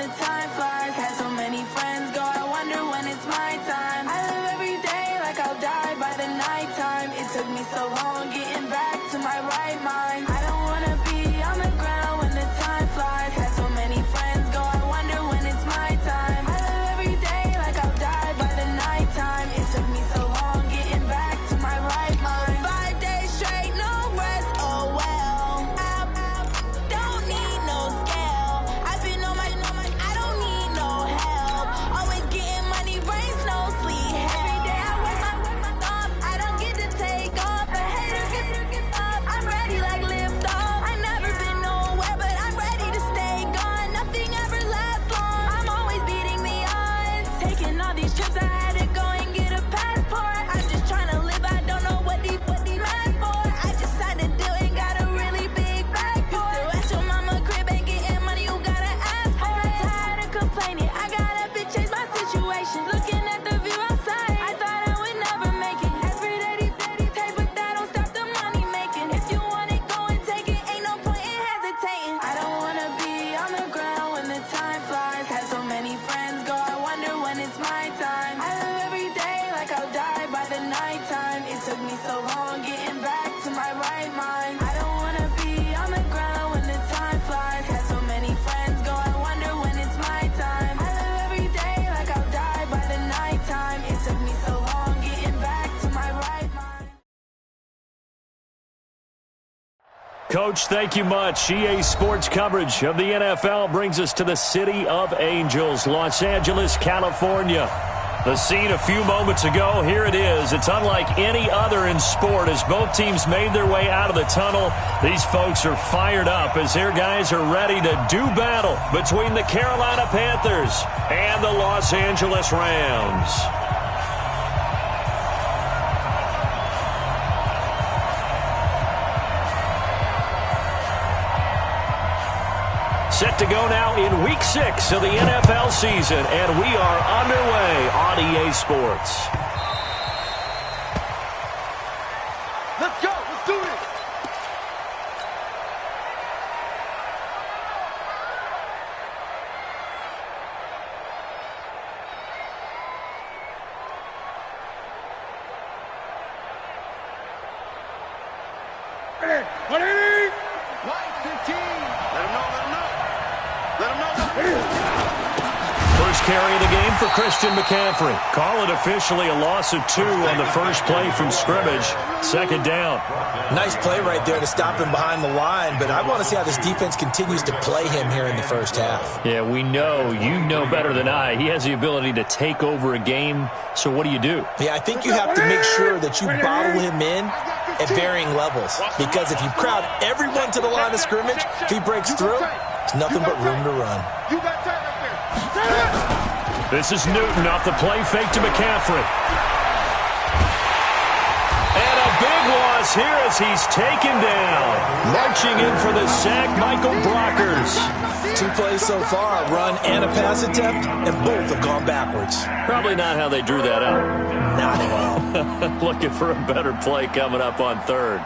the time flies. Had so many friends go, I wonder when it's my time. I live every day like I'll die by the nighttime. It took me so long getting back to my right mind. I don't wanna be on the ground when the time flies. Had so many friends go, I wonder when it's my time. I live every day like I'll die by the nighttime. It took me so long getting back to my right mind. 5 days straight, no rest, oh well. Don't need no scale. I've been on my, I don't need no help. Always getting money, rains, no sleep. Every day I work my thumb. I don't get to take off. A hater get up. I'm ready like lift off. I never been nowhere, but I'm ready to stay gone. Nothing ever lasts long. I'm always beating the odds. Taking all these trips, I had to go and get a passport. I'm just trying to live. I don't know what these mad for. I just signed a deal and got a really big bag for it. Still at your mama crib and getting money, you gotta ask for it. I'm tired of complaining. I gotta change my situation. Looking at the view outside, I thought I would never make it. Every day take, but that don't stop the money making. If you want it, go and take it. Ain't no point in hesitating. I don't wanna be on the ground when the time flies. Had so many friends go, I wonder when it's my time. I live every day like I'll die by the nighttime. It took me so long getting back to my right mind. I don't wanna be on the ground when the time flies. Had so many friends go, I wonder when it's my time. I live every day like I'll die by the nighttime. It took me so long getting back to my right mind. Coach, thank you much. EA Sports coverage of the NFL brings us to the City of Angels, Los Angeles, California. The scene a few moments ago, here it is. It's unlike any other in sport as both teams made their way out of the tunnel. These folks are fired up as their guys are ready to do battle between the Carolina Panthers and the Los Angeles Rams. Set to go now in Week 6 of the NFL season, and we are underway on EA Sports. Let's go. Let's do it. Ready? Line 15. Let him know. First carry of the game for Christian McCaffrey. Call it officially a loss of 2 on the first play from scrimmage. Second down. Nice play right there to stop him behind the line, but I want to see how this defense continues to play him here in the first half. Yeah, we know. You know better than I. He has the ability to take over a game, so what do you do? Yeah, I think you have to make sure that you bottle him in at varying levels, because if you crowd everyone to the line of scrimmage, if he breaks through, it's nothing but room to run. You got time right there. This is Newton off the play fake to McCaffrey. And a big loss here as he's taken down. Marching in for the sack, Michael Brockers. 2 plays so far, a run and a pass attempt, and both have gone backwards. Probably not how they drew that up. Not at all. Looking for a better play coming up on third.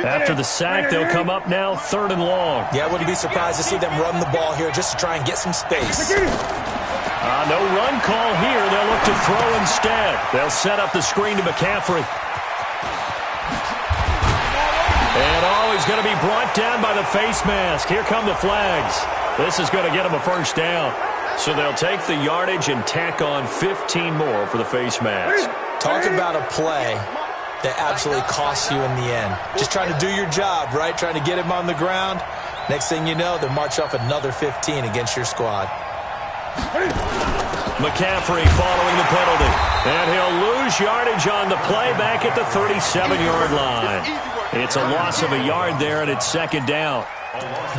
After the sack, they'll come up now 3rd and long. Yeah, I wouldn't be surprised to see them run the ball here just to try and get some space. No run call here. They'll look to throw instead. They'll set up the screen to McCaffrey. And he's going to be brought down by the face mask. Here come the flags. This is going to get him a first down. So they'll take the yardage and tack on 15 more for the face mask. Talk about a play that absolutely costs you in the end. Just trying to do your job, right? Trying to get him on the ground. Next thing you know, they'll march off another 15 against your squad. McCaffrey following the penalty. And he'll lose yardage on the play back at the 37-yard line. It's a loss of a yard there, and it's 2nd down.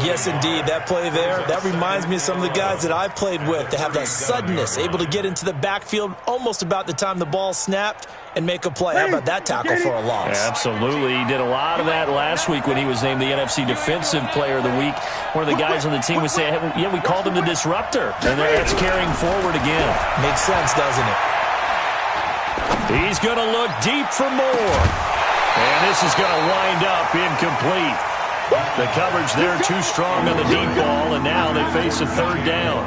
Yes, indeed. That play there, that reminds me of some of the guys that I played with to have that suddenness, able to get into the backfield almost about the time the ball snapped and make a play. How about that tackle for a loss? Absolutely. He did a lot of that last week when he was named the NFC Defensive Player of the Week. One of the guys on the team would say, yeah, we called him the disruptor. And that's carrying forward again. Makes sense, doesn't it? He's going to look deep for more. And this is going to wind up incomplete. The coverage there too strong on the deep ball, and now they face a third down.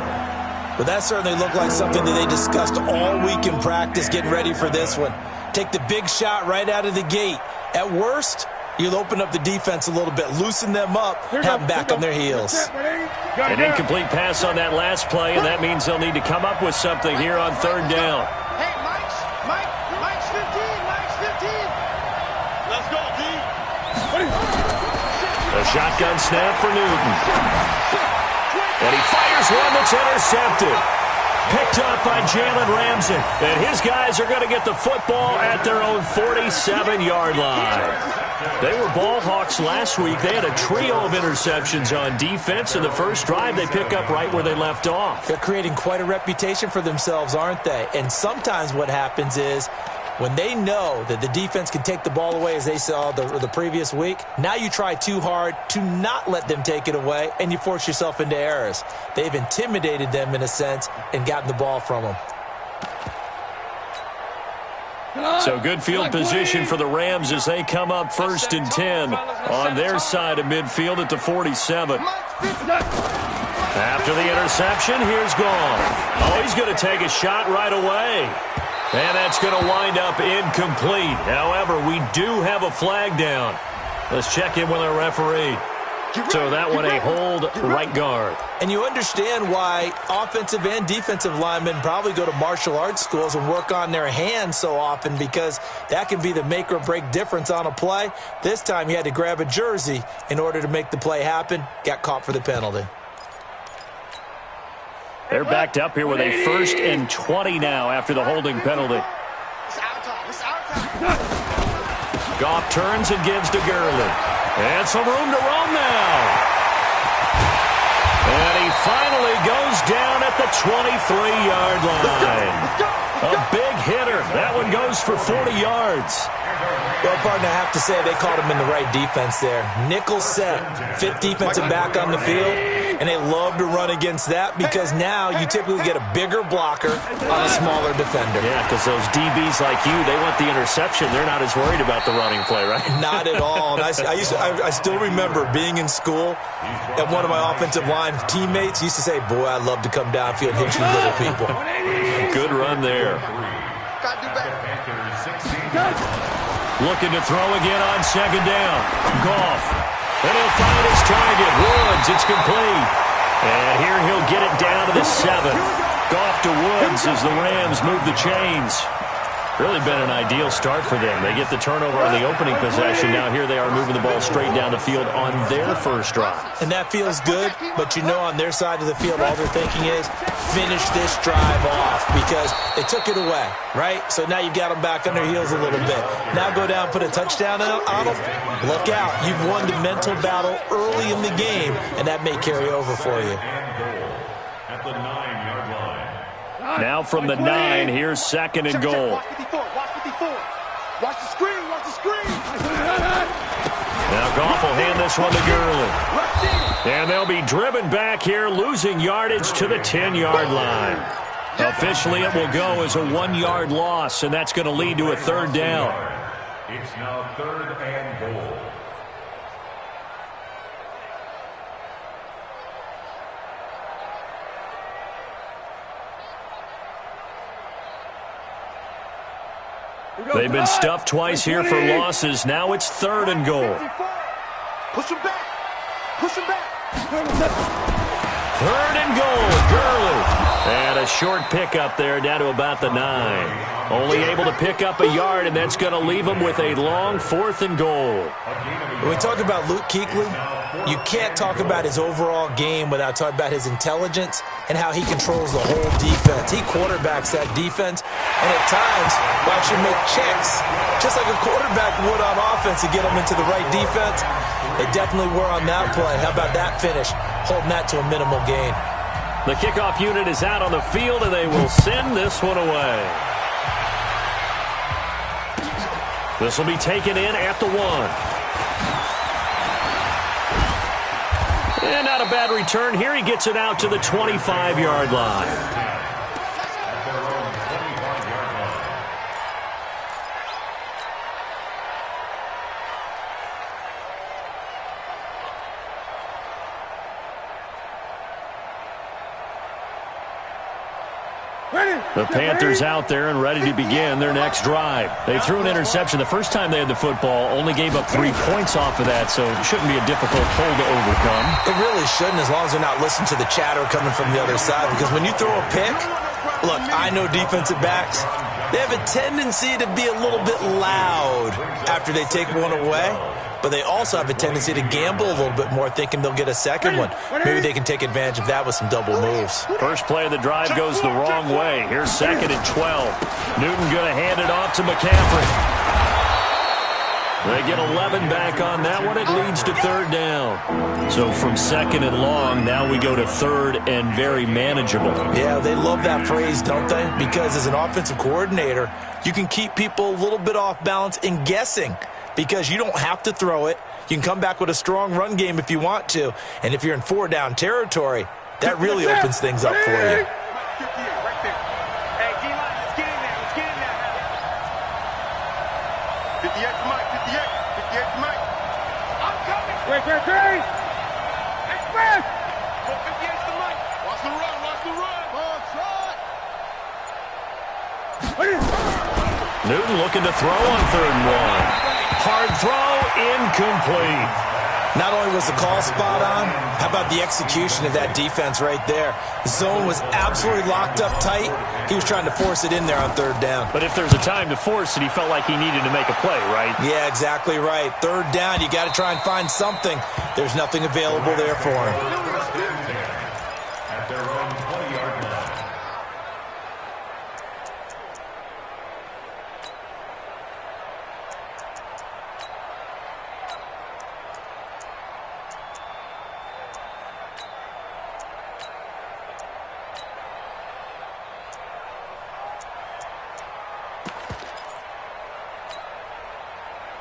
But that certainly looked like something that they discussed all week in practice getting ready for this one. Take the big shot right out of the gate. At worst, you'll open up the defense a little bit, loosen them up, have them back on their heels. An incomplete pass on that last play, and that means they'll need to come up with something here on third down. Hey, Mike's 15. Let's go, D. A shotgun snap for Newton. And he fires one that's intercepted. Picked up by Jalen Ramsey. And his guys are going to get the football at their own 47-yard line. They were ball hawks last week. They had a trio of interceptions on defense. In the first drive, they pick up right where they left off. They're creating quite a reputation for themselves, aren't they? And sometimes what happens is when they know that the defense can take the ball away, as they saw the previous week, now you try too hard to not let them take it away, and you force yourself into errors. They've intimidated them, in a sense, and gotten the ball from them. So good field position for the Rams as they come up 1st and 10 on their side of midfield at the 47. After the interception, here's Goff. Oh, he's going to take a shot right away. And that's going to wind up incomplete. However, we do have a flag down. Let's check in with our referee. So that one a hold right guard. And you understand why offensive and defensive linemen probably go to martial arts schools and work on their hands so often, because that can be the make or break difference on a play. This time he had to grab a jersey in order to make the play happen. Got caught for the penalty. They're backed up here with a 1st and 20 now after the holding penalty. Goff turns and gives to Gurley. And some room to roam now. And he finally goes down at the 23-yard line. A big hitter. That one goes for 40 yards. Well, partner, I have to say they caught him in the right defense there. Nickel set, 5th defensive back on the field, and they love to run against that because now you typically get a bigger blocker on a smaller defender. Yeah, because those DBs like you, they want the interception. They're not as worried about the running play, right? Not at all. And I still remember being in school, and one of my offensive line teammates used to say, boy, I'd love to come downfield and hit you little people. Good run there. Looking to throw again on 2nd down. Goff. And he'll find his target. Woods, it's complete. And here he'll get it down to the 7. Goff to Woods as the Rams move the chains. Really been an ideal start for them. They get the turnover on the opening possession. Now here they are moving the ball straight down the field on their first drive. And that feels good, but you know on their side of the field all they're thinking is finish this drive off because they took it away, right? So now you've got them back on their heels a little bit. Now go down, put a touchdown on them. Look out. You've won the mental battle early in the game, and that may carry over for you. At the 9-yard line. Now from the 9, here's 2nd and goal. Watch 54. Watch the screen. Now Goff will hand this one to Gurley. And they'll be driven back here, losing yardage to the 10-yard line. Officially, it will go as a 1-yard loss, and that's going to lead to a 3rd down. It's now 3rd and goal. They've been stuffed twice here for losses. Now it's 3rd and goal. Push him back. 3rd and goal, Gurley. And a short pickup there down to about the 9. Only able to pick up a yard, and that's going to leave them with a long 4th and goal. When we talk about Luke Kuechly, you can't talk about his overall game without talking about his intelligence and how he controls the whole defense. He quarterbacks that defense, and at times will actually make checks, just like a quarterback would on offense to get them into the right defense. They definitely were on that play. How about that finish? Holding that to a minimal gain. The kickoff unit is out on the field, and they will send this one away. This will be taken in at the 1. And not a bad return. Here he gets it out to the 25-yard line. The Panthers out there and ready to begin their next drive. They threw an interception the first time they had the football, only gave up 3 points off of that, so it shouldn't be a difficult hole to overcome. It really shouldn't, as long as they're not listening to the chatter coming from the other side, because when you throw a pick, look, I know defensive backs, they have a tendency to be a little bit loud after they take one away, but they also have a tendency to gamble a little bit more, thinking they'll get a second one. Maybe they can take advantage of that with some double moves. First play of the drive goes the wrong way. Here's 2nd and 12. Newton going to hand it off to McCaffrey. They get 11 back on that one. It leads to 3rd down. So from 2nd and long, now we go to 3rd and very manageable. Yeah, they love that phrase, don't they? Because as an offensive coordinator, you can keep people a little bit off balance and guessing, because you don't have to throw it. You can come back with a strong run game if you want to. And if you're in 4-down territory, that really opens things up for you. Newton looking to throw on 3rd and 1. Hard throw, incomplete. Not only was the call spot on, how about the execution of that defense right there? The zone was absolutely locked up tight. He was trying to force it in there on 3rd down. But if there's a time to force it, he felt like he needed to make a play, right? Yeah, exactly right. 3rd down, you got to try and find something. There's nothing available there for him. At their own 20-yard line.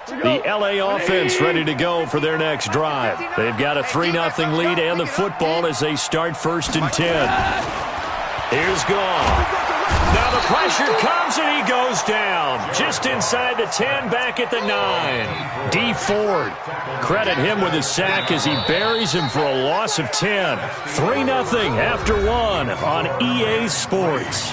The L.A. offense ready to go for their next drive. They've got a 3-0 lead and the football as they start 1st and 10. Here's Gone. Now the pressure comes and he goes down. Just inside the 10, back at the 9. D. Ford. Credit him with his sack as he buries him for a loss of 10. 3-0 after 1 on EA Sports.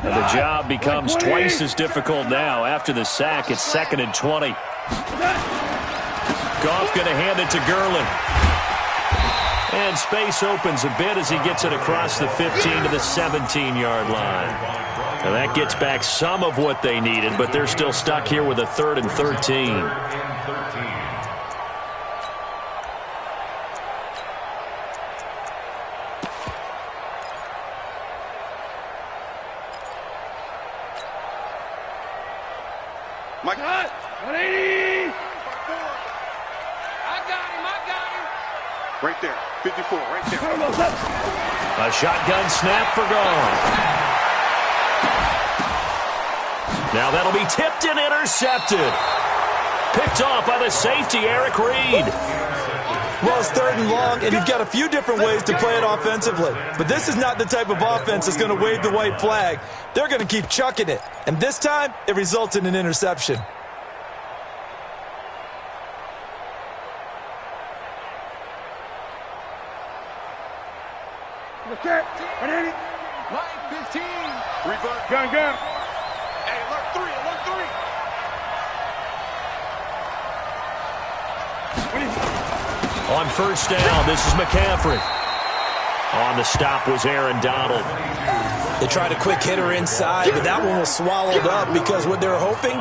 The job becomes twice as difficult now. After the sack, it's 2nd and 20. Goff going to hand it to Gurley. And space opens a bit as he gets it across the 15 to the 17-yard line. Now that gets back some of what they needed, but they're still stuck here with a 3rd and 13. My God! 180! I got him! Right there, 54, right there. A shotgun snap for Goff. Now that'll be tipped and intercepted. Picked off by the safety, Eric Reed. Well, it's 3rd and long, and you've got a few different ways to play it offensively. But this is not the type of offense that's going to wave the white flag. They're going to keep chucking it. And this time, it results in an interception. Okay, 180. Line 15. Reverse. Gun. Hey, alert 3. On 1st down, this is McCaffrey. On the stop was Aaron Donald. They tried a quick hitter inside, but that one was swallowed up because what they're hoping,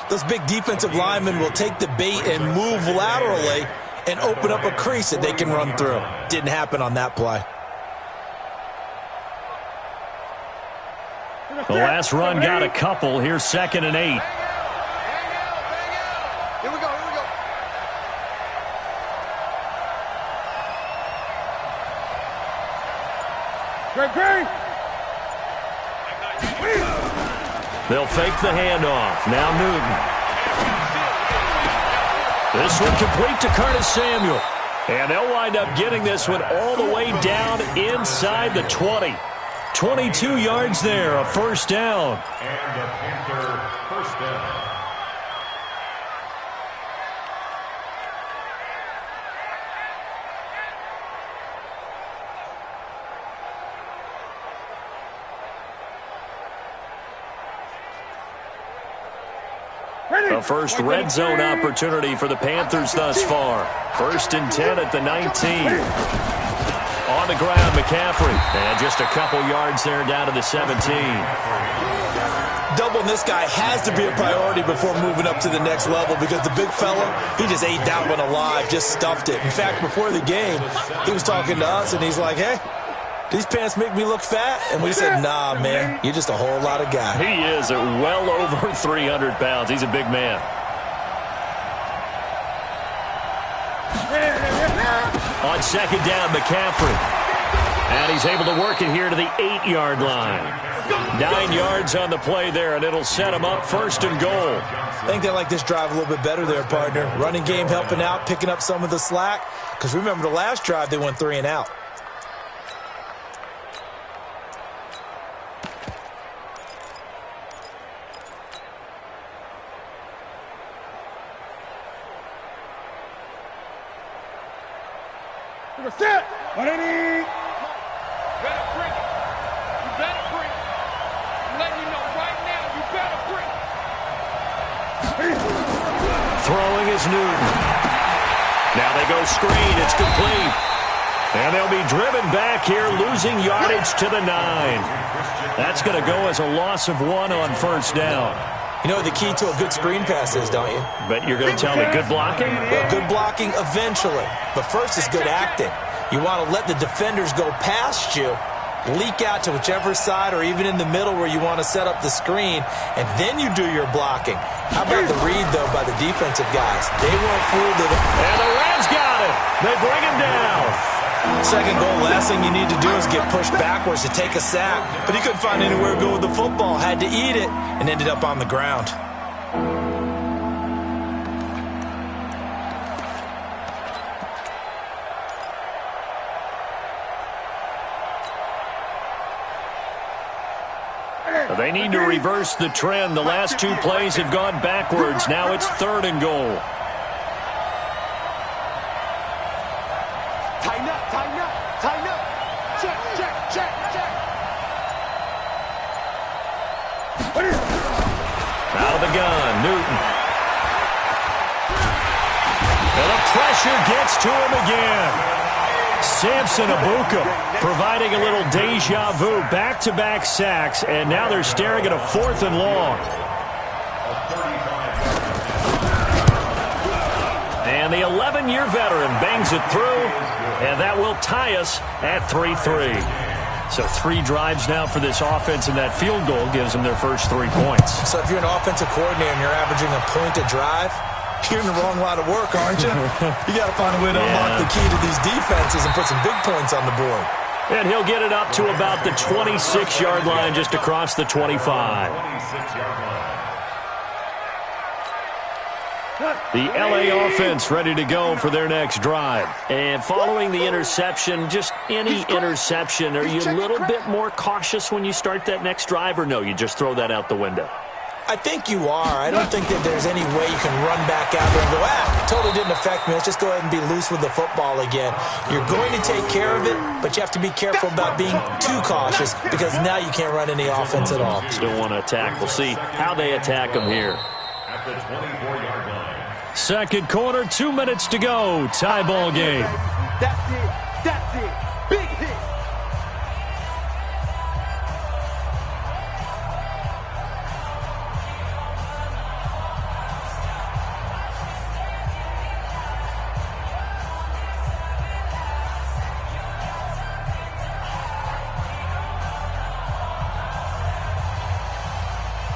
those big defensive linemen will take the bait and move laterally and open up a crease that they can run through. Didn't happen on that play. The last run got a couple. Here's 2nd and 8. Here we go. Great. They'll fake the handoff. Now Newton. This one complete to Curtis Samuel. And they'll wind up getting this one all the way down inside the 20. 22 yards there, a first down. And a Panther first down. The first red zone opportunity for the Panthers thus far. 1st and 10 at the 19. On the ground, McCaffrey. And just a couple yards there down to the 17. Doubling this guy has to be a priority before moving up to the next level because the big fella, he just ate that one alive, just stuffed it. In fact, before the game, he was talking to us, and he's like, hey, these pants make me look fat? And we said, nah, man, you're just a whole lot of guy. He is at well over 300 pounds. He's a big man. On 2nd down, McCaffrey. And he's able to work it here to the 8-yard line. 9 yards on the play there, and it'll set him up 1st and goal. I think they like this drive a little bit better there, partner. Running game helping out, picking up some of the slack. Because remember the last drive, they went 3 and out. Set. 180. You better bring it. You better bring it. I'm letting you know right now, you better bring it. Throwing is Newton. Now they go screen. It's complete. And they'll be driven back here, losing yardage to the 9. That's going to go as a loss of 1 on 1st down. You know what the key to a good screen pass is, don't you? But you're going to tell me good blocking? Well, good blocking eventually. But first is good acting. You want to let the defenders go past you, leak out to whichever side or even in the middle where you want to set up the screen, and then you do your blocking. How about the read, though, by the defensive guys? They weren't fooled at all. And the Rams got it. They bring him down. 2nd goal, last thing you need to do is get pushed backwards to take a sack. But he couldn't find anywhere to go with the football, had to eat it, and ended up on the ground. They need to reverse the trend. The last 2 plays have gone backwards. Now it's 3rd and goal. Tighten up, tighten up, tighten up. Check, check, check, check. Out of the gun, Newton. And the pressure gets to him again. Samson Abuka providing a little deja vu. Back-to-back sacks, and now they're staring at a 4th and long. And the 11-year veteran bangs it through, and that will tie us at 3-3. So 3 drives now for this offense, and that field goal gives them their first 3 points. So if you're an offensive coordinator and you're averaging a point a drive, you're in the wrong line of work, aren't you? You got to find a way to unlock the key to these defenses and put some big points on the board. And he'll get it up to about the 26-yard line, just across the 25. The LA offense ready to go for their next drive. And following the interception, just any interception, are you a little bit more cautious when you start that next drive, or no, you just throw that out the window? I think you are. I don't think that there's any way you can run back out there and go, totally didn't affect me. Let's just go ahead and be loose with the football again. You're going to take care of it, but you have to be careful about being too cautious because now you can't run any offense at all. Still want to attack. We'll see how they attack them here. At the 24-yard line. 2nd quarter, 2 minutes to go. Tie ball game. That's it. That's it. Big hit.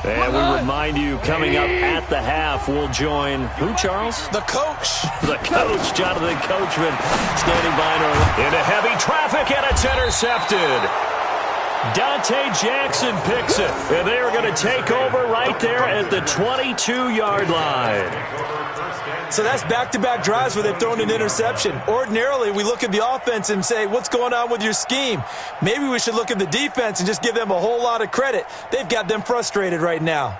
And we remind you, coming up at the half, we'll join who, Charles? The coach. The coach, Jonathan Coachman, standing by into heavy traffic, and it's intercepted. Dante Jackson picks it, and they are going to take over right there at the 22-yard line. So that's back-to-back drives where they've thrown an interception. Ordinarily, we look at the offense and say, what's going on with your scheme? Maybe we should look at the defense and just give them a whole lot of credit. They've got them frustrated right now.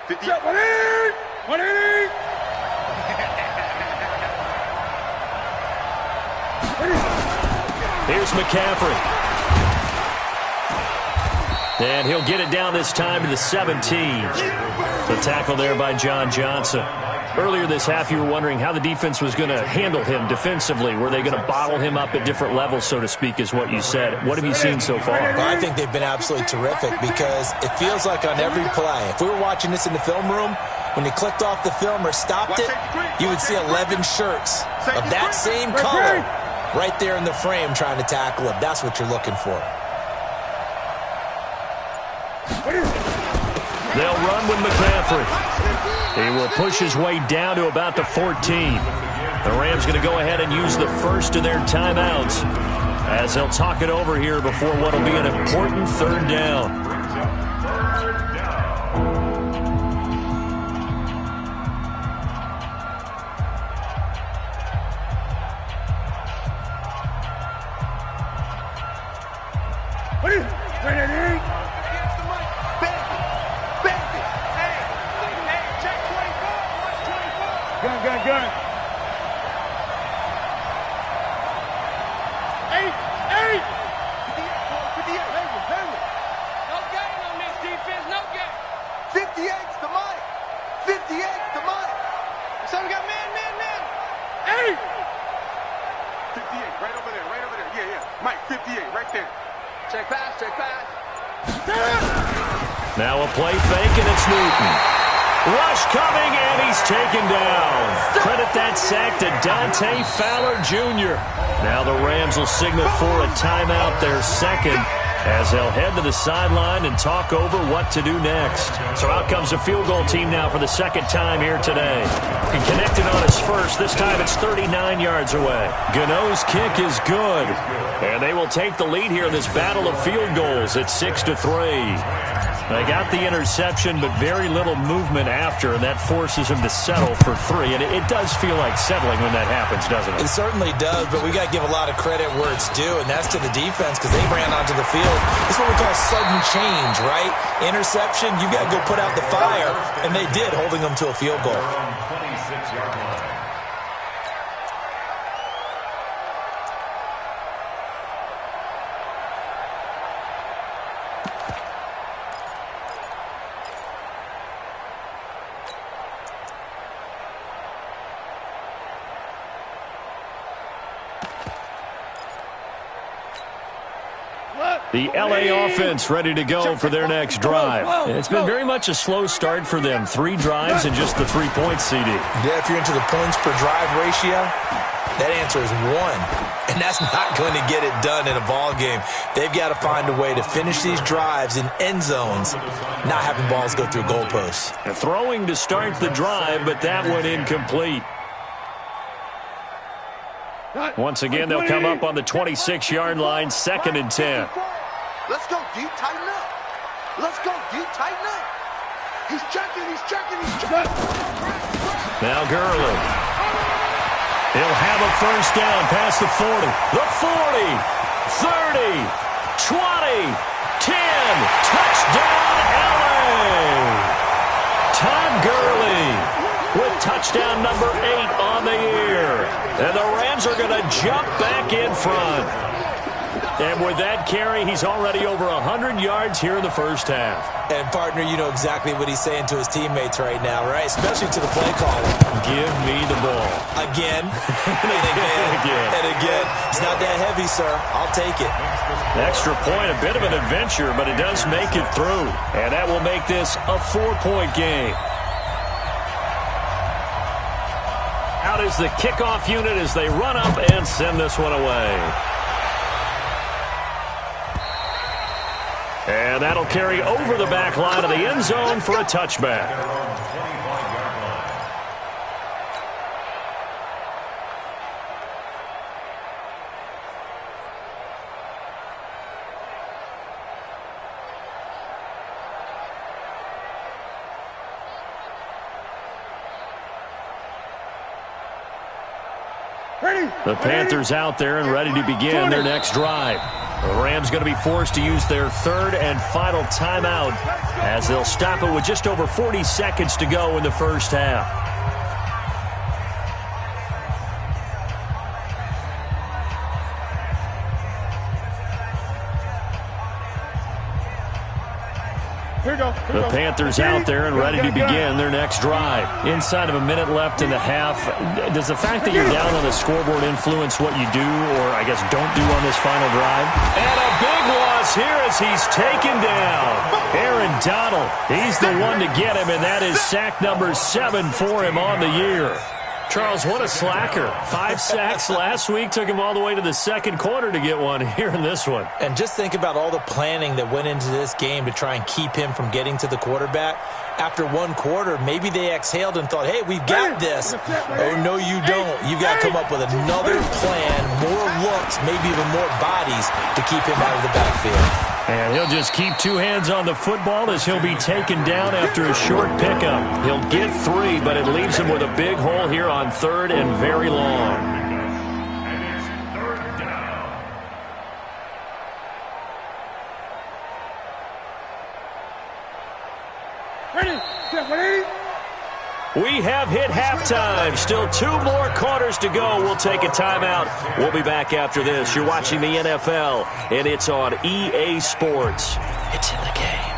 180! Here's McCaffrey. And he'll get it down this time to the 17. The tackle there by John Johnson. Earlier this half, you were wondering how the defense was going to handle him defensively. Were they going to bottle him up at different levels, so to speak, is what you said. What have you seen so far? Well, I think they've been absolutely terrific because it feels like on every play, if we were watching this in the film room, when you clicked off the film or stopped it, you would see 11 shirts of that same color right there in the frame trying to tackle him. That's what you're looking for. They'll run with McCaffrey. He will push his way down to about the 14. The Rams going to go ahead and use the first of their timeouts as they'll talk it over here before what will be an important third down. Gun. 8. 58. No gain on this defense, no gain. 58's the mic. 58's the mic. So we got man. 8. 58, right over there. Yeah. Mike, 58, right there. Check pass. Now a play fake, and it's Newton. Rush coming, and he's taken down. Credit that sack to Dante Fowler Jr. Now the Rams will signal for a timeout, their second, as they'll head to the sideline and talk over what to do next. So out comes the field goal team now for the second time here today. He connected on his first. This time it's 39 yards away. Gano's kick is good. And they will take the lead here in this battle of field goals at 6-3. They got the interception, but very little movement after, and that forces him to settle for 3. And it does feel like settling when that happens, doesn't it? It certainly does, but we got to give a lot of credit where it's due, and that's to the defense because they ran onto the field. It's what we call sudden change, right? Interception, you got to go put out the fire, and they did, holding them to a field goal. 26-yard line. The L.A. offense ready to go for their next drive. It's been very much a slow start for them. 3 drives and just the 3 points, CD. Yeah, if you're into the points per drive ratio, that answer is 1. And that's not going to get it done in a ball game. They've got to find a way to finish these drives in end zones, not having balls go through goalposts. Throwing to start the drive, but that one incomplete. Once again, they'll come up on the 26-yard line, 2nd and 10. Let's go deep, tighten up. Let's go deep, tighten up. He's checking. Now Gurley. He'll have a first down past the 40. The 40, 30, 20, 10. Touchdown, L.A. Todd Gurley with touchdown number 8 on the year. And the Rams are going to jump back in front. And with that carry, he's already over 100 yards here in the first half. And, partner, you know exactly what he's saying to his teammates right now, right? Especially to the play caller. Give me the ball. Again. And again. It's not that heavy, sir. I'll take it. Extra point, a bit of an adventure, but it does make it through. And that will make this a 4-point game. Out is the kickoff unit as they run up and send this one away. And that'll carry over the back line of the end zone for a touchback. The Panthers out there and ready to begin their next drive. The Rams going to be forced to use their third and final timeout as they'll stop it with just over 40 seconds to go in the first half. The Panthers out there and ready to begin their next drive. Inside of a minute left in the half, does the fact that you're down on the scoreboard influence what you do, or I guess don't do on this final drive? And a big loss here as he's taken down. Aaron Donald, he's the one to get him, and that is sack number 7 for him on the year. Charles, what a slacker. 5 sacks last week. Took him all the way to the second quarter to get one here in this one. And just think about all the planning that went into this game to try and keep him from getting to the quarterback. After one quarter, maybe they exhaled and thought, hey, we've got this. Oh, no, you don't. You've got to come up with another plan, more looks, maybe even more bodies to keep him out of the backfield. And he'll just keep 2 hands on the football as he'll be taken down after a short pickup. He'll get 3, but it leaves him with a big hole here on third and very long. And it's third down. We have hit halftime. Still 2 more quarters to go. We'll take a timeout. We'll be back after this. You're watching the NFL, and it's on EA Sports. It's in the game.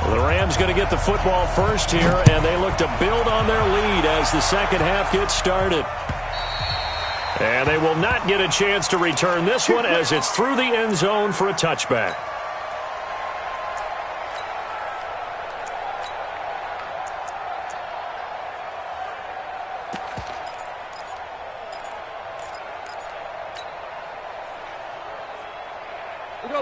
Well, the Rams going to get the football first here, and they look to build on their lead as the second half gets started. And they will not get a chance to return this one as it's through the end zone for a touchback.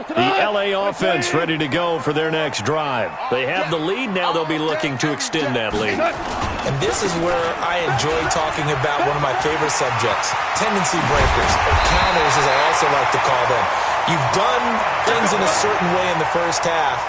The LA offense ready to go for their next drive. They have the lead now. They'll be looking to extend that lead. And this is where I enjoy talking about one of my favorite subjects, tendency breakers, or counters as I also like to call them. You've done things in a certain way in the first half,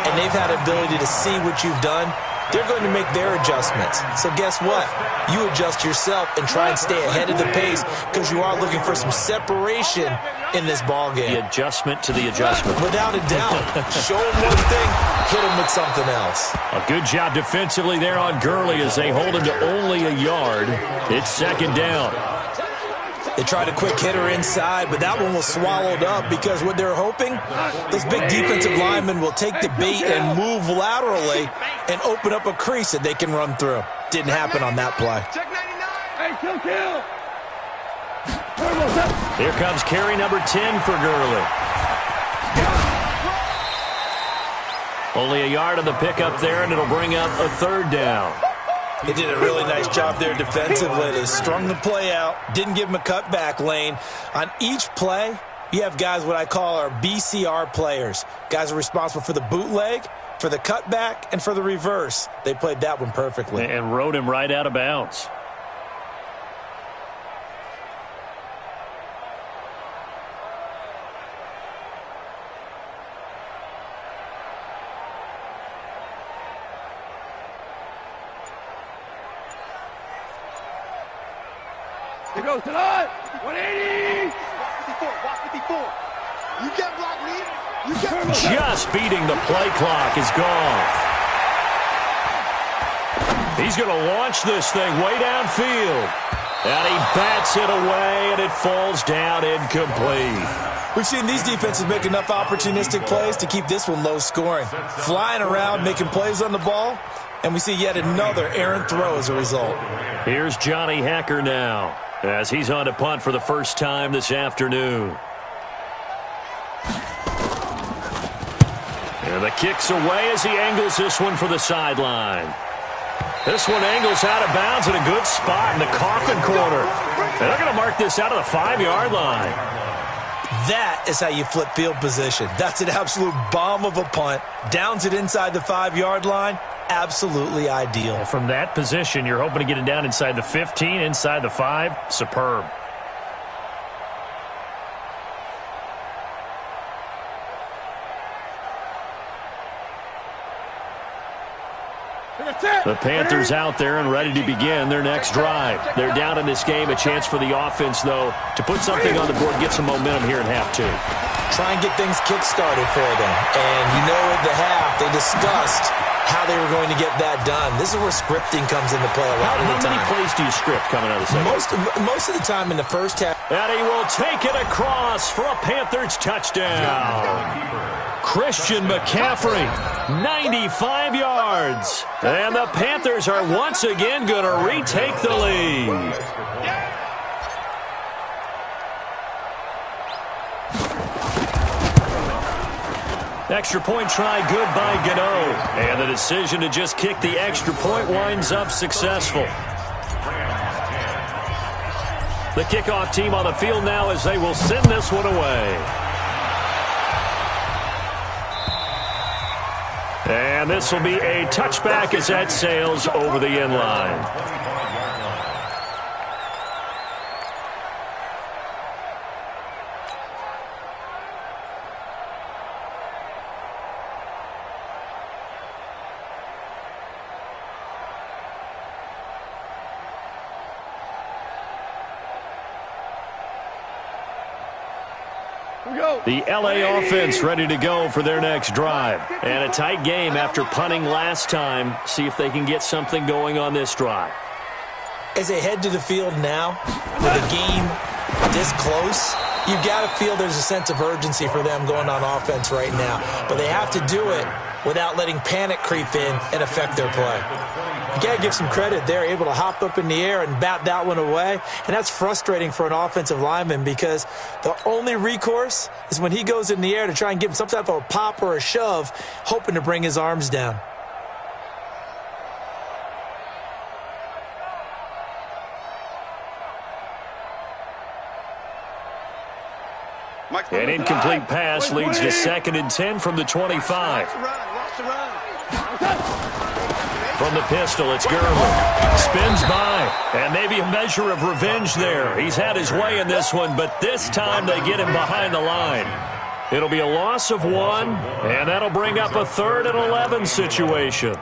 and they've had ability to see what you've done. They're going to make their adjustments. So guess what? You adjust yourself and try and stay ahead of the pace because you are looking for some separation in this ball game. The adjustment to the adjustment. Without a doubt. Show them one thing, hit them with something else. A good job defensively there on Gurley as they hold him to only a yard. It's second down. They tried a quick hitter inside, but that one was swallowed up because what they're hoping, those big defensive linemen will take the bait and move laterally and open up a crease that they can run through. Didn't happen on that play. Check 99. Hey, kill. Here comes carry number 10 for Gurley. Only a yard on the pickup there, and it'll bring up a third down. They did a really nice job there defensively. They strung the play out, didn't give him a cutback lane. On each play, you have guys what I call our BCR players. Guys are responsible for the bootleg, for the cutback, and for the reverse. They played that one perfectly. And rode him right out of bounds. Here goes to the 180. Walk 54. You can't block me. You can't. Just beating the play clock is gone. He's going to launch this thing way downfield. And he bats it away, and it falls down incomplete. We've seen these defenses make enough opportunistic plays to keep this one low scoring. Flying around, making plays on the ball, and we see yet another errant throw as a result. Here's Johnny Hacker now, as he's on to punt for the first time this afternoon. And the kick's away as he angles this one for the sideline. This one angles out of bounds in a good spot in the coffin corner. And they're going to mark this out of the 5-yard line. That is how you flip field position. That's an absolute bomb of a punt. Downs it inside the 5-yard line. Absolutely ideal. From that position, you're hoping to get it down inside the 15, inside the 5. Superb. The Panthers out there and ready to begin their next drive. They're down in this game. A chance for the offense, though, to put something on the board, get some momentum here in half two. Try and get things kick-started for them. And you know at the half, they discussed how they were going to get that done. This is where scripting comes into play a lot of the time. How many plays do you script coming out of the second? Most of the time in the first half. And he will take it across for a Panthers touchdown. Christian McCaffrey, 95 yards. And the Panthers are once again going to retake the lead. Extra point try, good by Gano. And the decision to just kick the extra point winds up successful. The kickoff team on the field now as they will send this one away. And this will be a touchback as that sails over the end line. The LA offense ready to go for their next drive. And a tight game after punting last time. See if they can get something going on this drive. As they head to the field now, with the game this close, you've got to feel there's a sense of urgency for them going on offense right now. But they have to do it without letting panic creep in and affect their play. You got to give some credit. They're able to hop up in the air and bat that one away. And that's frustrating for an offensive lineman because the only recourse is when he goes in the air to try and give him some type of a pop or a shove, hoping to bring his arms down. An incomplete pass leads to 2nd and 10 from the 25. From the pistol, it's Gerber. Spins by, and maybe a measure of revenge there. He's had his way in this one, but this time they get him behind the line. It'll be a loss of 1, and that'll bring up a 3rd and 11 situation.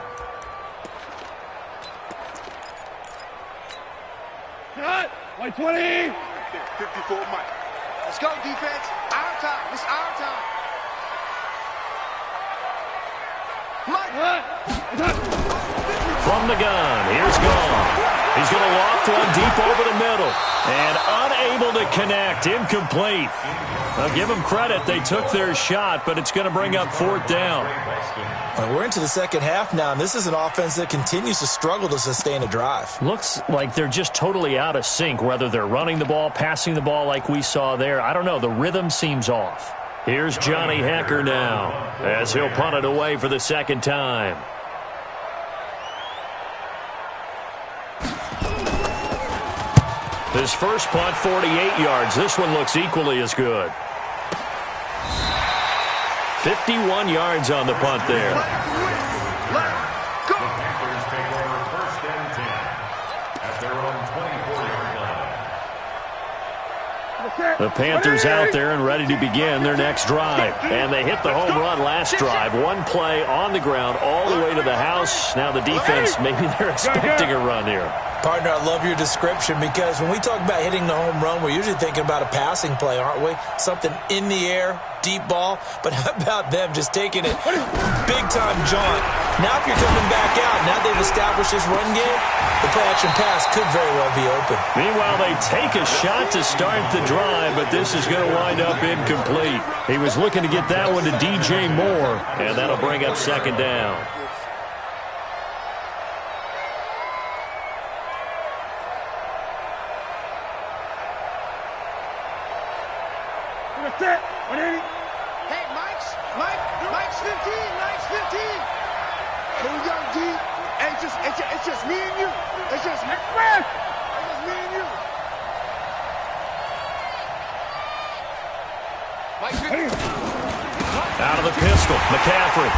Cut! 120! 54, Mike. Let's go, defense. Our time. It's our time. Mike! From the gun, here's Gone. He's going to loft one deep over the middle. And unable to connect, incomplete. I'll give them credit, they took their shot, but it's going to bring up 4th down. Well, we're into the second half now, and this is an offense that continues to struggle to sustain a drive. Looks like they're just totally out of sync, whether they're running the ball, passing the ball like we saw there. I don't know, the rhythm seems off. Here's Johnny Hecker now, as he'll punt it away for the 2nd time. His first punt, 48 yards. This one looks equally as good. 51 yards on the punt there. Panthers take over 1st and 10 at their own 24-yard line. The Panthers out there and ready to begin their next drive. And they hit the home run last drive. One play on the ground all the way to the house. Now the defense, maybe they're expecting a run here. Partner, I love your description because when we talk about hitting the home run, we're usually thinking about a passing play, aren't we? Something in the air, deep ball. But how about them just taking it big-time jaunt? Now if you're coming back out, now they've established this run game, the play-action pass could very well be open. Meanwhile, they take a shot to start the drive, but this is going to wind up incomplete. He was looking to get that one to DJ Moore, and that'll bring up 2nd down. Hey, Mike's 15. Mike's 15. Here we go, D. Hey, it's just me and you. It's just me and you. Mike 15. Out of the pistol, McCaffrey.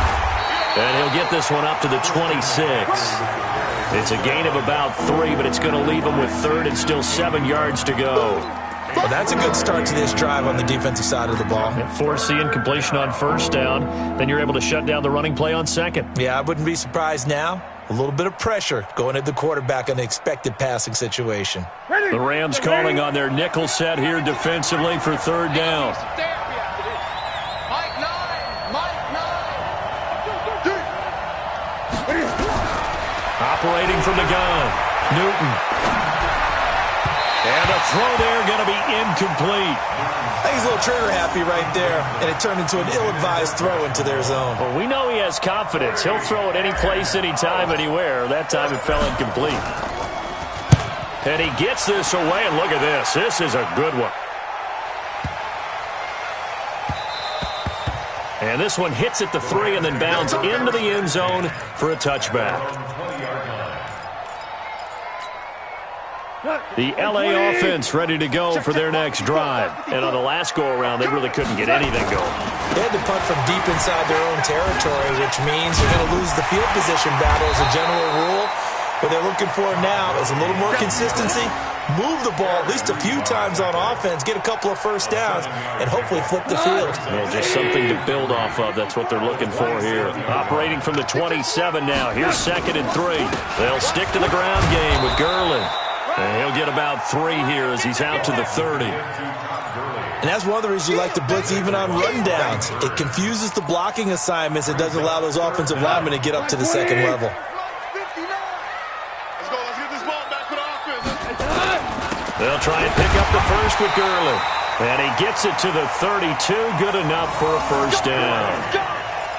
And he'll get this one up to the 26. It's a gain of about 3, but it's going to leave him with 3rd and still 7 yards to go. Well, that's a good start to this drive on the defensive side of the ball. Force the incompletion on 1st down. Then you're able to shut down the running play on 2nd. Yeah, I wouldn't be surprised now A little bit of pressure going at the quarterback in an expected passing situation. The Rams calling on their nickel set here defensively for third down. Operating from the gun, Newton. And the throw there going to be incomplete. I think he's a little trigger happy right there, and it turned into an ill-advised throw into their zone. Well, we know he has confidence. He'll throw it any place, anytime, anywhere. That time it fell incomplete. And he gets this away, and look at this. This is a good one. And this one hits at the 3 and then bounds into the end zone for a touchback. The LA offense ready to go for their next drive. And on the last go-around, they really couldn't get anything going. They had to punt from deep inside their own territory, which means you're going to lose the field position battle as a general rule. What they're looking for now is a little more consistency, move the ball at least a few times on offense, get a couple of first downs, and hopefully flip the field. Well, just something to build off of. That's what they're looking for here. Operating from the 27 now. Here's 2nd and 3. They'll stick to the ground game with Gurley. And he'll get about 3 here as he's out to the 30. And that's one of the reasons you like to blitz even on rundowns. It confuses the blocking assignments. It doesn't allow those offensive linemen to get up to the second level. They'll try and pick up the first with Gurley. And he gets it to the 32. Good enough for a first down.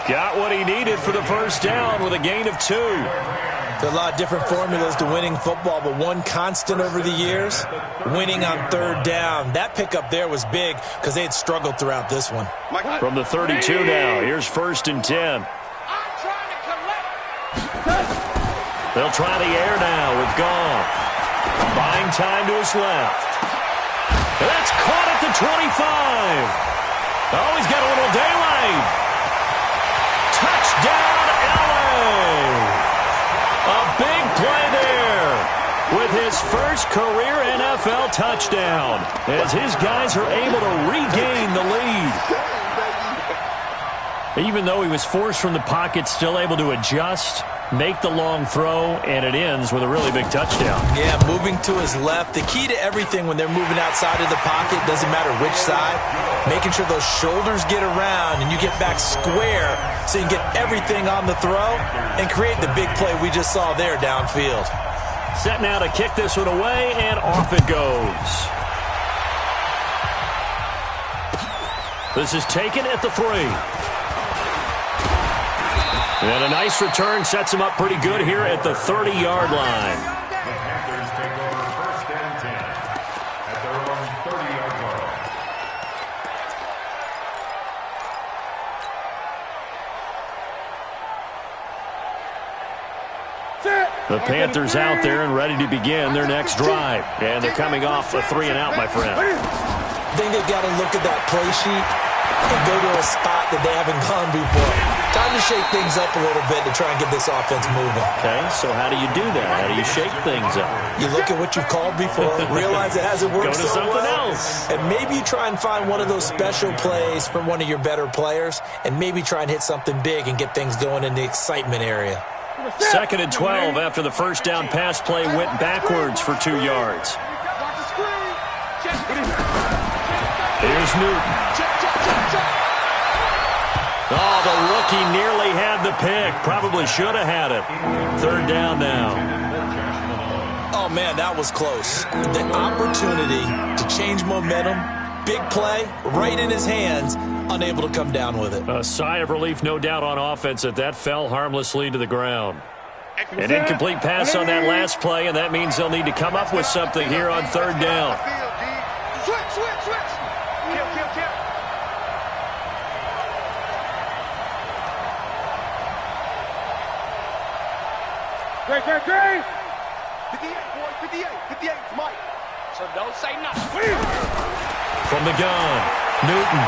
Got what he needed for the first down with a gain of 2. There are a lot of different formulas to winning football, but one constant over the years, winning on third down. That pickup there was big because they had struggled throughout this one. From the 32 now, here's 1st and 10. They'll try the air now with Goff. Buying time to his left. That's caught at the 25. Oh, he's got a little daylight. Touchdown, LA. A big play there with his first career NFL touchdown as his guys are able to regain the lead. Even though he was forced from the pocket, still able to adjust, make the long throw, and it ends with a really big touchdown. Yeah, moving to his left. The key to everything when they're moving outside of the pocket, doesn't matter which side, making sure those shoulders get around and you get back square so you can get everything on the throw and create the big play we just saw there downfield. Set now to kick this one away, and off it goes. This is taken at the 3. And a nice return sets him up pretty good here at the 30-yard line. Panthers take over 1st and 10 at their own 30-yard line. The Panthers out there and ready to begin their next drive. And thee coming off a 3-and-out, my friend. I think they've got to look at that play sheet and go to a spot that they haven't gone before. Time to shake things up a little bit to try and get this offense moving. Okay, so how do you do that? How do you shake things up? You look at what you've called before, realize it hasn't worked Go to so something well, else. and maybe you try and find one of those special plays from one of your better players, and maybe try and hit something big and get things going in the excitement area. 2nd and 12 after the first down pass play went backwards for 2 yards. Here's Newton. Oh, the rookie nearly had the pick. Probably should have had it. 3rd down now. Oh, man, that was close. The opportunity to change momentum, big play, right in his hands, unable to come down with it. A sigh of relief, no doubt, on offense that fell harmlessly to the ground. An incomplete pass on that last play, and that means they'll need to come up with something here on 3rd down. Switch. Kill. Great. 58, boy. 58, Mike. So don't say nothing. From the gun, Newton.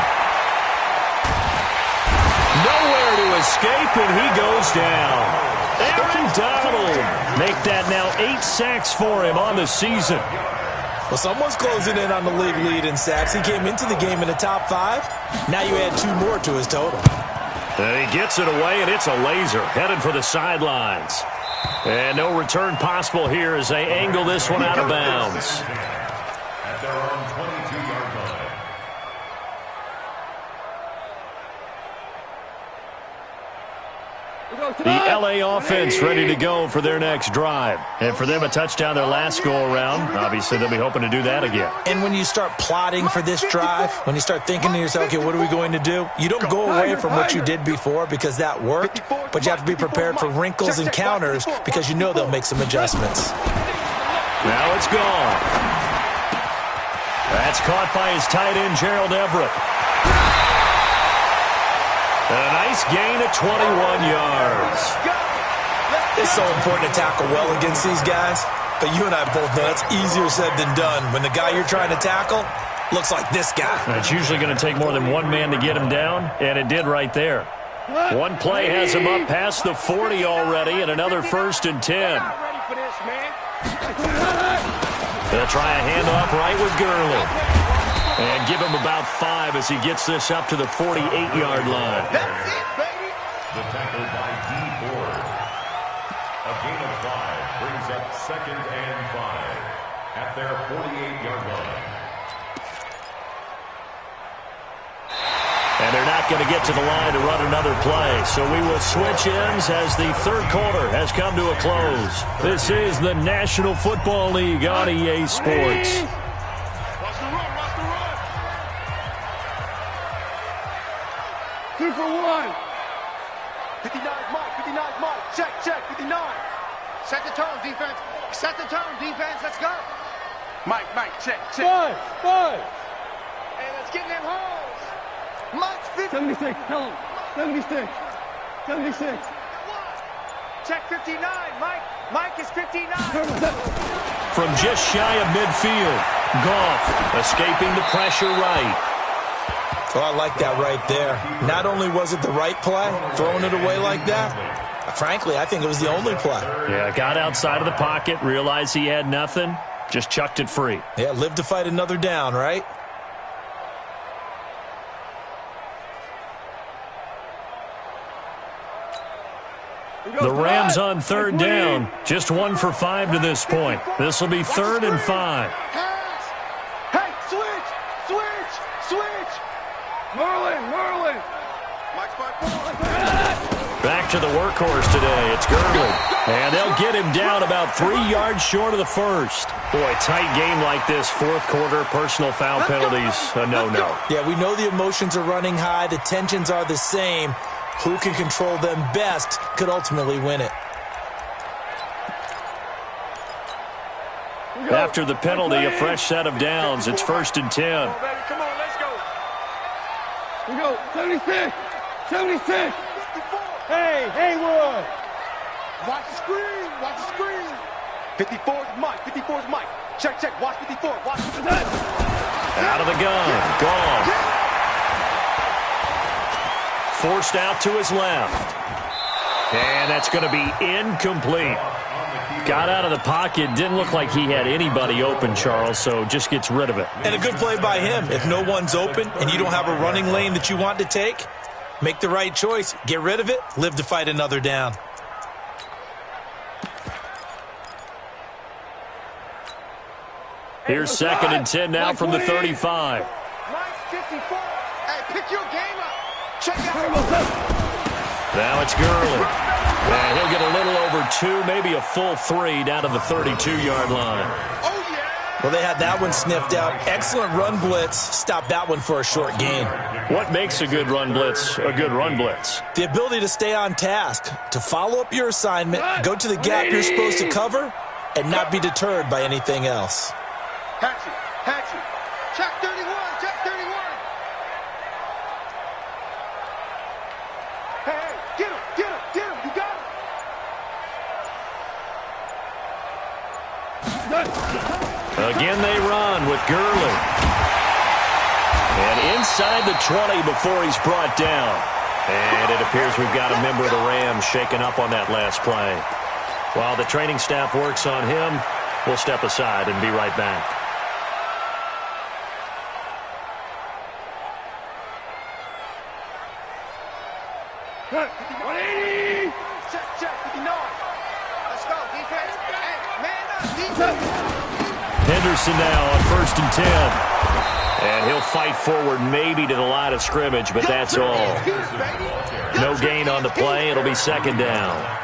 Nowhere to escape, and he goes down. Aaron Donald make that now 8 sacks for him on the season. Well, someone's closing in on the league lead in sacks. He came into the game in the top 5. Now you add 2 more to his total. And he gets it away, and it's a laser headed for the sidelines. And no return possible here as they angle this one out of bounds. At their own 22-yard line. The LA offense ready to go for their next drive. And for them, a touchdown their last go-around. Obviously, they'll be hoping to do that again. And when you start plotting for this drive, when you start thinking to yourself, okay, what are we going to do? You don't go away from what you did before because that worked, but you have to be prepared for wrinkles and counters because you know they'll make some adjustments. Now it's gone. That's caught by his tight end, Gerald Everett. A nice gain of 21 yards. It's so important to tackle well against these guys, but you and I both know that's easier said than done. When the guy you're trying to tackle looks like this guy. It's usually going to take more than one man to get him down, and it did right there. One play has him up past the 40 already, and another 1st and 10. They'll try a handoff right with Gurley. And give him about 5 as he gets this up to the 48-yard line. That's it, baby. The tackle by D. Ford. A gain of 5 brings up 2nd and 5 at their 48-yard line. And they're not going to get to the line to run another play. So we will switch ends as the third quarter has come to a close. This is the National Football League on EA Sports. Two for one. 59 Mike, 59 Mike. Check, 59. Set the tone, defense. Set the tone, defense. Let's go. Mike, check. Five. Hey, let's get in them holes. Mike's 50. 76, tell him. 76. Check 59, Mike is 59. From just shy of midfield, Goff escaping the pressure right. Oh, I like that right there. Not only was it the right play, throwing it away like that, frankly, I think it was the only play. Yeah, got outside of the pocket, realized he had nothing, just chucked it free. Yeah, live to fight another down, right? The Rams on 3rd down, just 1 for 5 to this point. This will be 3rd and 5. Hey, switch. Merlin. Mike's by 4. Back to the workhorse today. It's Gurley. And they'll get him down about 3 yards short of the first. Boy, tight game like this, 4th quarter, personal foul penalties, a no-no. Yeah, we know the emotions are running high. The tensions are the same. Who can control them best could ultimately win it. After the penalty, a fresh set of downs. It's 1st and 10. Come on, let's go. We go. 76. Hey, Haywood. Watch the screen. 54 is Mike. Check. Watch 54. Out of the gun. Gone. Forced out to his left. And that's going to be incomplete. Got out of the pocket. Didn't look like he had anybody open, Charles, so just gets rid of it. And a good play by him. If no one's open and you don't have a running lane that you want to take, make the right choice. Get rid of it. Live to fight another down. Here's 2nd and 10 now from the 35. Mike's 54. Hey, pick your game up. Check out. Now it's Gurley. And he'll get a little over 2, maybe a full 3 down to the 32-yard line. Oh, yeah. Well, they had that one sniffed out. Excellent run blitz. Stop that one for a short gain. What makes a good run blitz a good run blitz? The ability to stay on task, to follow up your assignment, go to the gap you're supposed to cover, and not be deterred by anything else. Hatchet. Check 31. Hey, get him. You got him. Again they run with Gurley. And inside the 20 before he's brought down. And it appears we've got a member of the Rams shaken up on that last play. While the training staff works on him, we'll step aside and be right back. Check, 59. Let's Henderson now on 1st and 10. And he'll fight forward maybe to the line of scrimmage, but that's all. No gain on the play. It'll be 2nd down.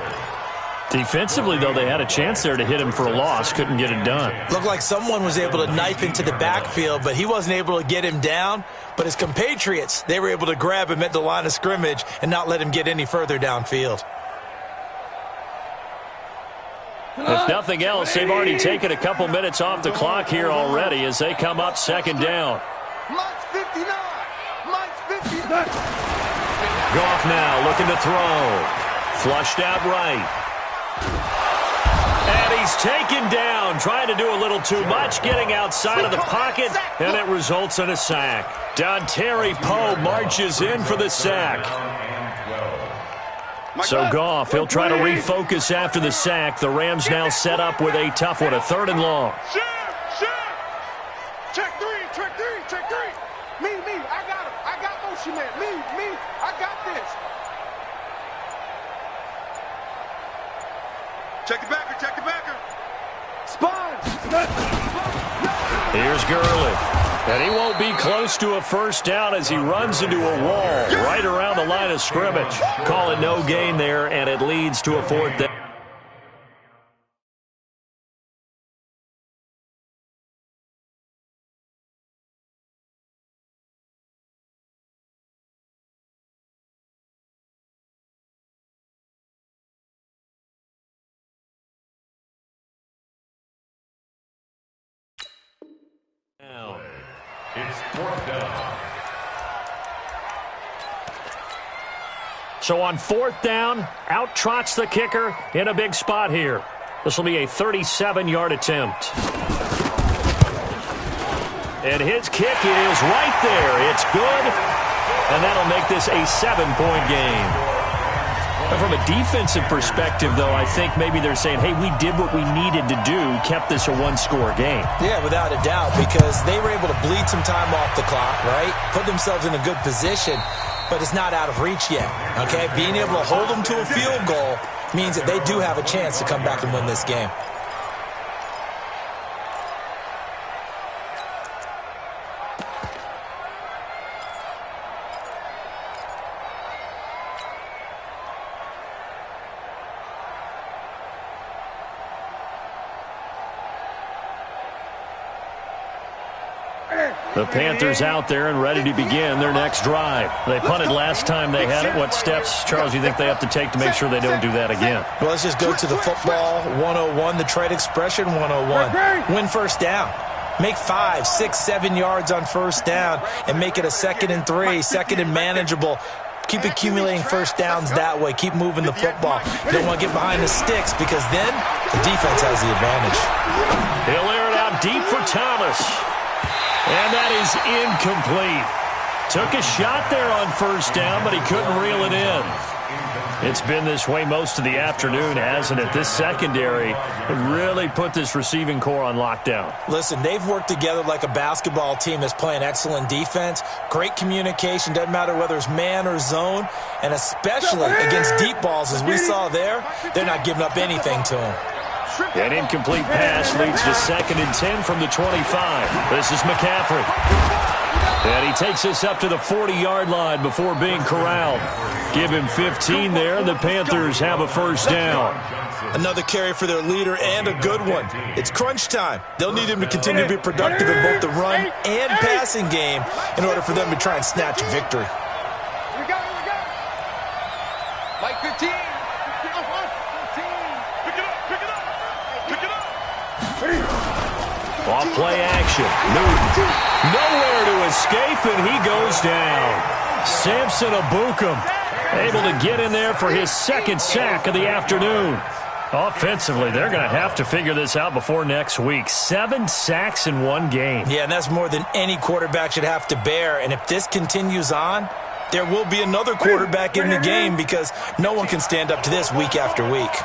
Defensively, though, they had a chance there to hit him for a loss. Couldn't get it done. Looked like someone was able to knife into the backfield, but he wasn't able to get him down. But his compatriots, they were able to grab him at the line of scrimmage and not let him get any further downfield. If nothing else, they've already taken a couple minutes off the clock here already as they come up 2nd down. Mike's 59. Mike's 59. Goff now looking to throw. Flushed out right. And he's taken down, trying to do a little too much, getting outside of the pocket, and it results in a sack. Dontari Poe marches in for the sack. So Goff, he'll try to refocus after the sack. The Rams now set up with a tough one, a 3rd and long. Check three. Me, I got him. I got motion man. Me, I got this. Check the backer. Spine. Here's Gurley. And he won't be close to a 1st down as he runs into a wall right around the line of scrimmage. Call it no gain there, and it leads to a 4th down. It's 4th down. So on 4th down, out trots the kicker in a big spot here. This will be a 37-yard attempt. And his kick is right there. It's good, and that'll make this a 7-point game. From a defensive perspective, though, I think maybe they're saying, hey, we did what we needed to do, kept this a 1-score game. Yeah, without a doubt, because they were able to bleed some time off the clock, right? Put themselves in a good position, but it's not out of reach yet, okay? Being able to hold them to a field goal means that they do have a chance to come back and win this game. The Panthers out there and ready to begin their next drive. They punted last time they had it. What steps, Charles, you think they have to take to make sure they don't do that again? Well, let's just go to the football 101, the trade expression 101. Win 1st down. Make 5, 6, 7 yards on 1st down and make it a 2nd and 3, 2nd and manageable. Keep accumulating 1st downs that way. Keep moving the football. You don't want to get behind the sticks because then the defense has the advantage. He'll air it out deep for Thomas. And that is incomplete. Took a shot there on 1st down, but he couldn't reel it in. It's been this way most of the afternoon, hasn't it? This secondary really put this receiving core on lockdown. Listen, they've worked together like a basketball team that's playing excellent defense. Great communication, doesn't matter whether it's man or zone. And especially against deep balls, as we saw there, they're not giving up anything to them. An incomplete pass leads to 2nd and 10 from the 25. This is McCaffrey. And he takes us up to the 40-yard line before being corralled. Give him 15 there, and the Panthers have a 1st down. Another carry for their leader and a good one. It's crunch time. They'll need him to continue to be productive in both the run and passing game in order for them to try and snatch a victory. Here we go. Mike 15. Off play action. Newton. Nowhere to escape, and he goes down. Samson Abukum able to get in there for his 2nd sack of the afternoon. Offensively, they're going to have to figure this out before next week. 7 sacks in one game. Yeah, and that's more than any quarterback should have to bear. And if this continues on, there will be another quarterback in the game because no one can stand up to this week after week.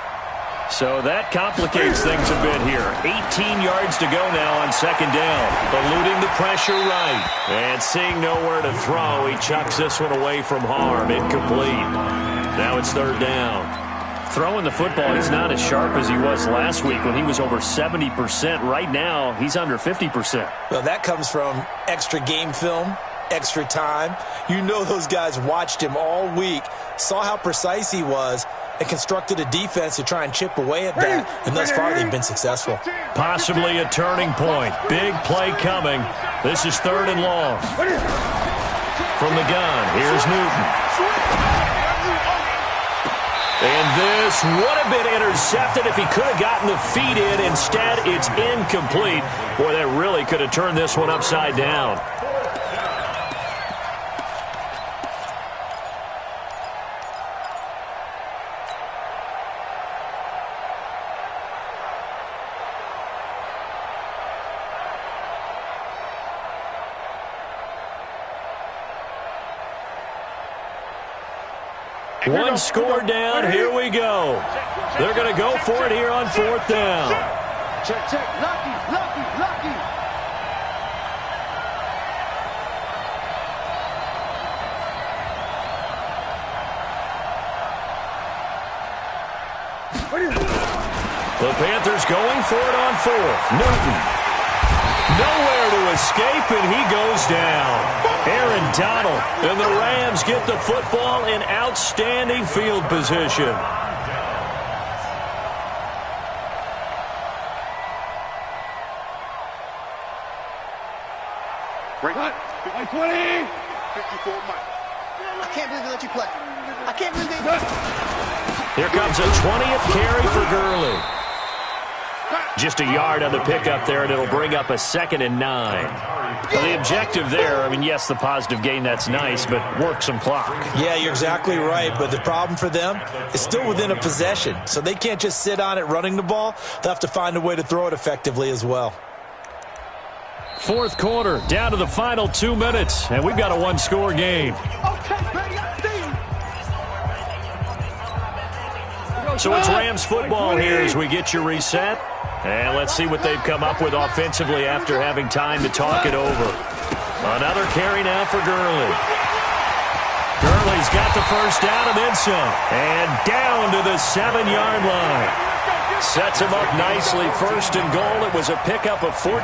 So that complicates things a bit here. 18 yards to go now on 2nd down. Eluding the pressure right. And seeing nowhere to throw, he chucks this one away from harm. Incomplete. Now it's 3rd down. throwing the football, he's not as sharp as he was last week when he was over 70%. Right now, he's under 50%. Well, that comes from extra game film, extra time. You know those guys watched him all week, saw how precise he was, and constructed a defense to try and chip away at that, and thus far they've been successful. Possibly a turning point. Big play coming. This is 3rd and long. From the gun, here's Newton. And this would have been intercepted if he could have gotten the feet in. Instead, it's incomplete. Boy, that really could have turned this one upside down. One score down. Here we go. They're going to go for it here on 4th down. Check, check. Lucky, lucky, lucky. The Panthers going for it on 4th. Newton. Nowhere to escape, and he goes down. Aaron Donald, and the Rams get the football in outstanding field position. Break it. 20. 54, Mike. I can't believe they let you play. I can't believe they... Here comes a 20th carry for Gurley. Just a yard on the pickup there, and it'll bring up a 2nd and 9. Well, the objective there, I mean, yes, the positive gain, that's nice, but work some clock. Yeah, you're exactly right, but the problem for them is still within a possession, so they can't just sit on it running the ball. They'll have to find a way to throw it effectively as well. 4th quarter, down to the final 2 minutes, and we've got a one-score game. So it's Rams football here as we get you reset. And let's see what they've come up with offensively after having time to talk it over. Another carry now for Gurley. Gurley's got the first down and then some. And down to the 7-yard line. Sets him up nicely. 1st and goal. It was a pickup of 14.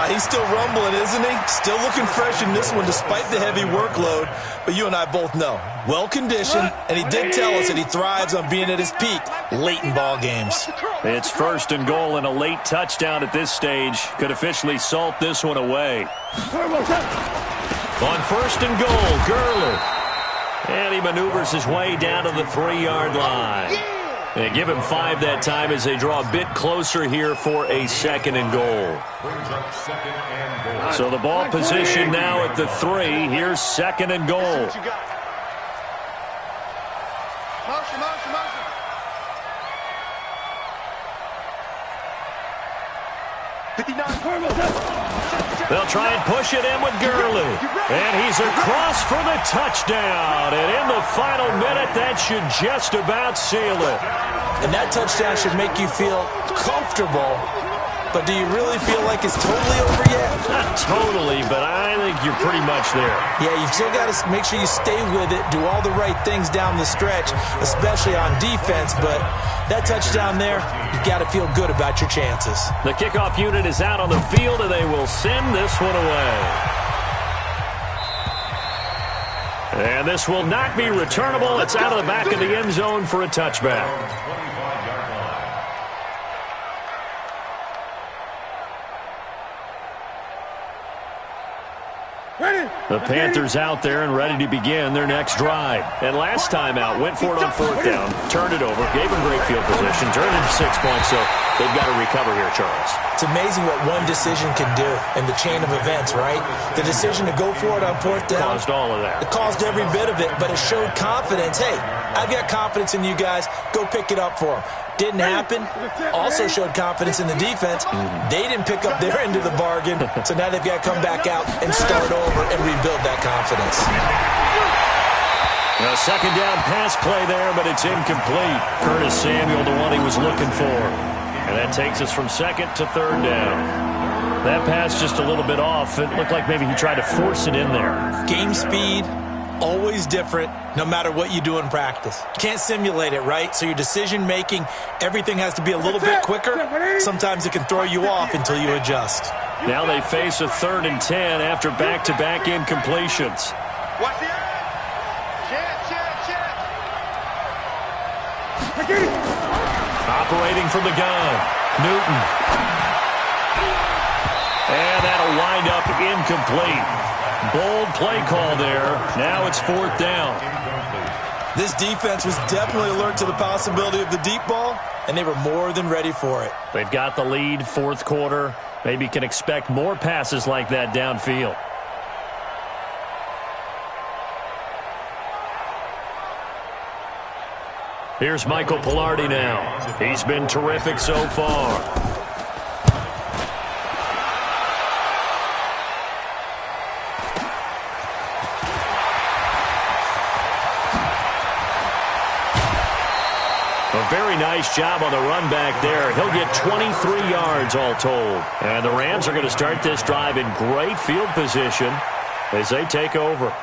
He's still rumbling, isn't he? Still looking fresh in this one despite the heavy workload. But you and I both know, well-conditioned, and he did tell us that he thrives on being at his peak late in ball games. It's 1st and goal, and a late touchdown at this stage could officially salt this one away. On 1st and goal, Gurley. And he maneuvers his way down to the 3-yard line. They give him 5 that time as they draw a bit closer here for a 2nd and goal. So the ball position now at the 3. Here's 2nd and goal. Motion, motion, motion. They'll try and push it in with Gurley. And he's across for the touchdown. And in the final minute, that should just about seal it. And that touchdown should make you feel comfortable. But do you really feel like it's totally over yet? Not totally, but I think you're pretty much there. Yeah, you've still got to make sure you stay with it, do all the right things down the stretch, especially on defense. But that touchdown there, you've got to feel good about your chances. The kickoff unit is out on the field, and they will send this one away. And this will not be returnable. It's out of the back of the end zone for a touchback. The Panthers out there and ready to begin their next drive. And last time out, went for it on 4th down, turned it over, gave them great field position, turned it into 6 points, so they've got to recover here, Charles. It's amazing what one decision can do in the chain of events, right? The decision to go for it on 4th down. Caused all of that. It caused every bit of it, but it showed confidence. Hey, I've got confidence in you guys. Go pick it up for them. Didn't happen. Also showed confidence in the defense. They didn't pick up their end of the bargain, so now they've got to come back out and start over and rebuild that confidence. A 2nd down pass play there, but it's incomplete. Curtis Samuel, the one he was looking for. And that takes us from 2nd to 3rd down. That pass just a little bit off. It looked like maybe he tried to force it in there. Game speed, always different no matter what you do in practice. You can't simulate it, right? So your decision-making, everything has to be a little bit quicker. Sometimes it can throw you off until you adjust. Now they face a 3rd and 10 after back-to-back incompletions. Watch the eye. Operating from the gun, Newton. And that'll wind up incomplete. Bold play call there. Now it's 4th down. This defense was definitely alert to the possibility of the deep ball, and they were more than ready for it. They've got the lead, 4th quarter. Maybe can expect more passes like that downfield. Here's Michael Pilardi now. He's been terrific so far. A very nice job on the run back there. He'll get 23 yards all told. And the Rams are going to start this drive in great field position as they take over.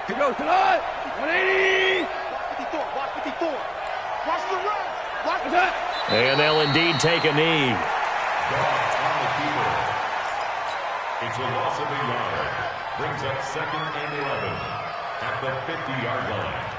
To go tonight. 180. Watch 54. Watch the run. Watch that. And they'll indeed take a knee. It's a loss of a yard. Brings up 2nd and 11 at the 50-yard line.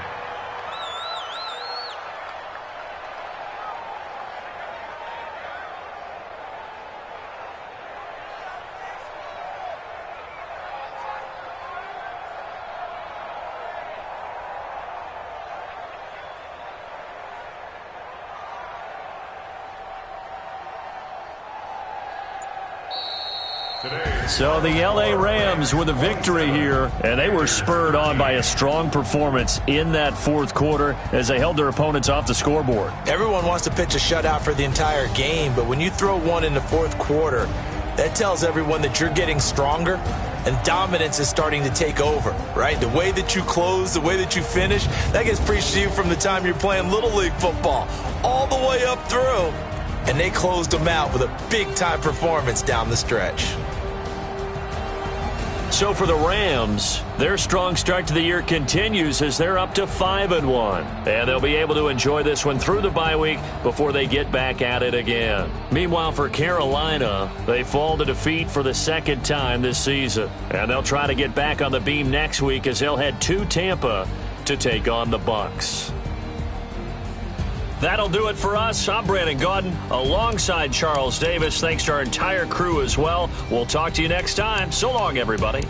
So the L.A. Rams with a victory here, and they were spurred on by a strong performance in that 4th quarter as they held their opponents off the scoreboard. Everyone wants to pitch a shutout for the entire game, but when you throw one in the 4th quarter, that tells everyone that you're getting stronger and dominance is starting to take over, right? The way that you close, the way that you finish, that gets preached to you from the time you're playing Little League football all the way up through. And they closed them out with a big-time performance down the stretch. So for the Rams, their strong start to the year continues as they're up to 5-1. And they'll be able to enjoy this one through the bye week before they get back at it again. Meanwhile, for Carolina, they fall to defeat for the 2nd time this season. And they'll try to get back on the beam next week as they'll head to Tampa to take on the Bucs. That'll do it for us. I'm Brandon Gaudin alongside Charles Davis. Thanks to our entire crew as well. We'll talk to you next time. So long, everybody.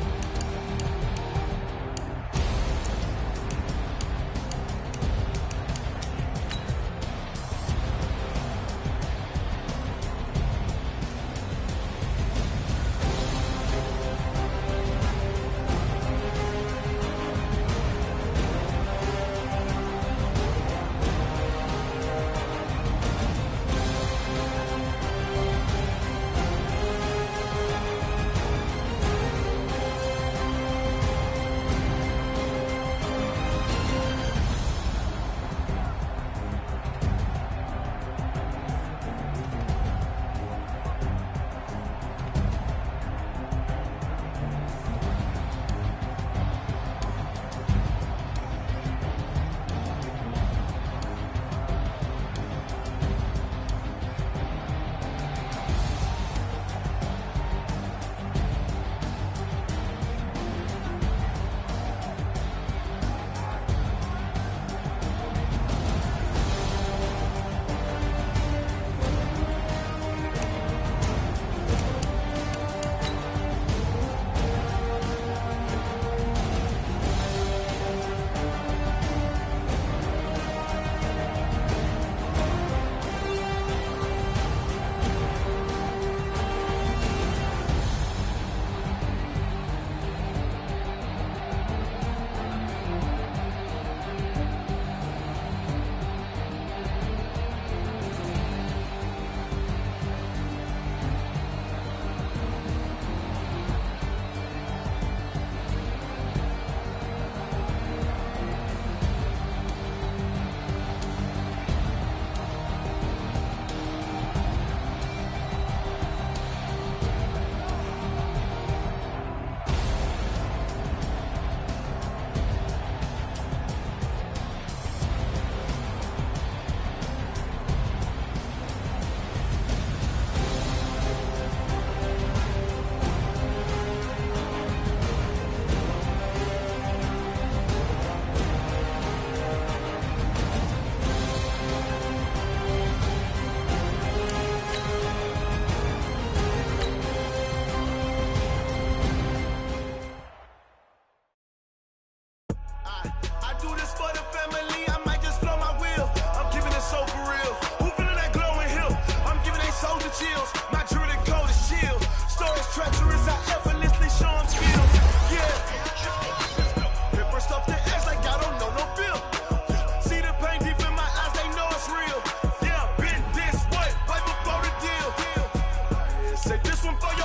Say this one for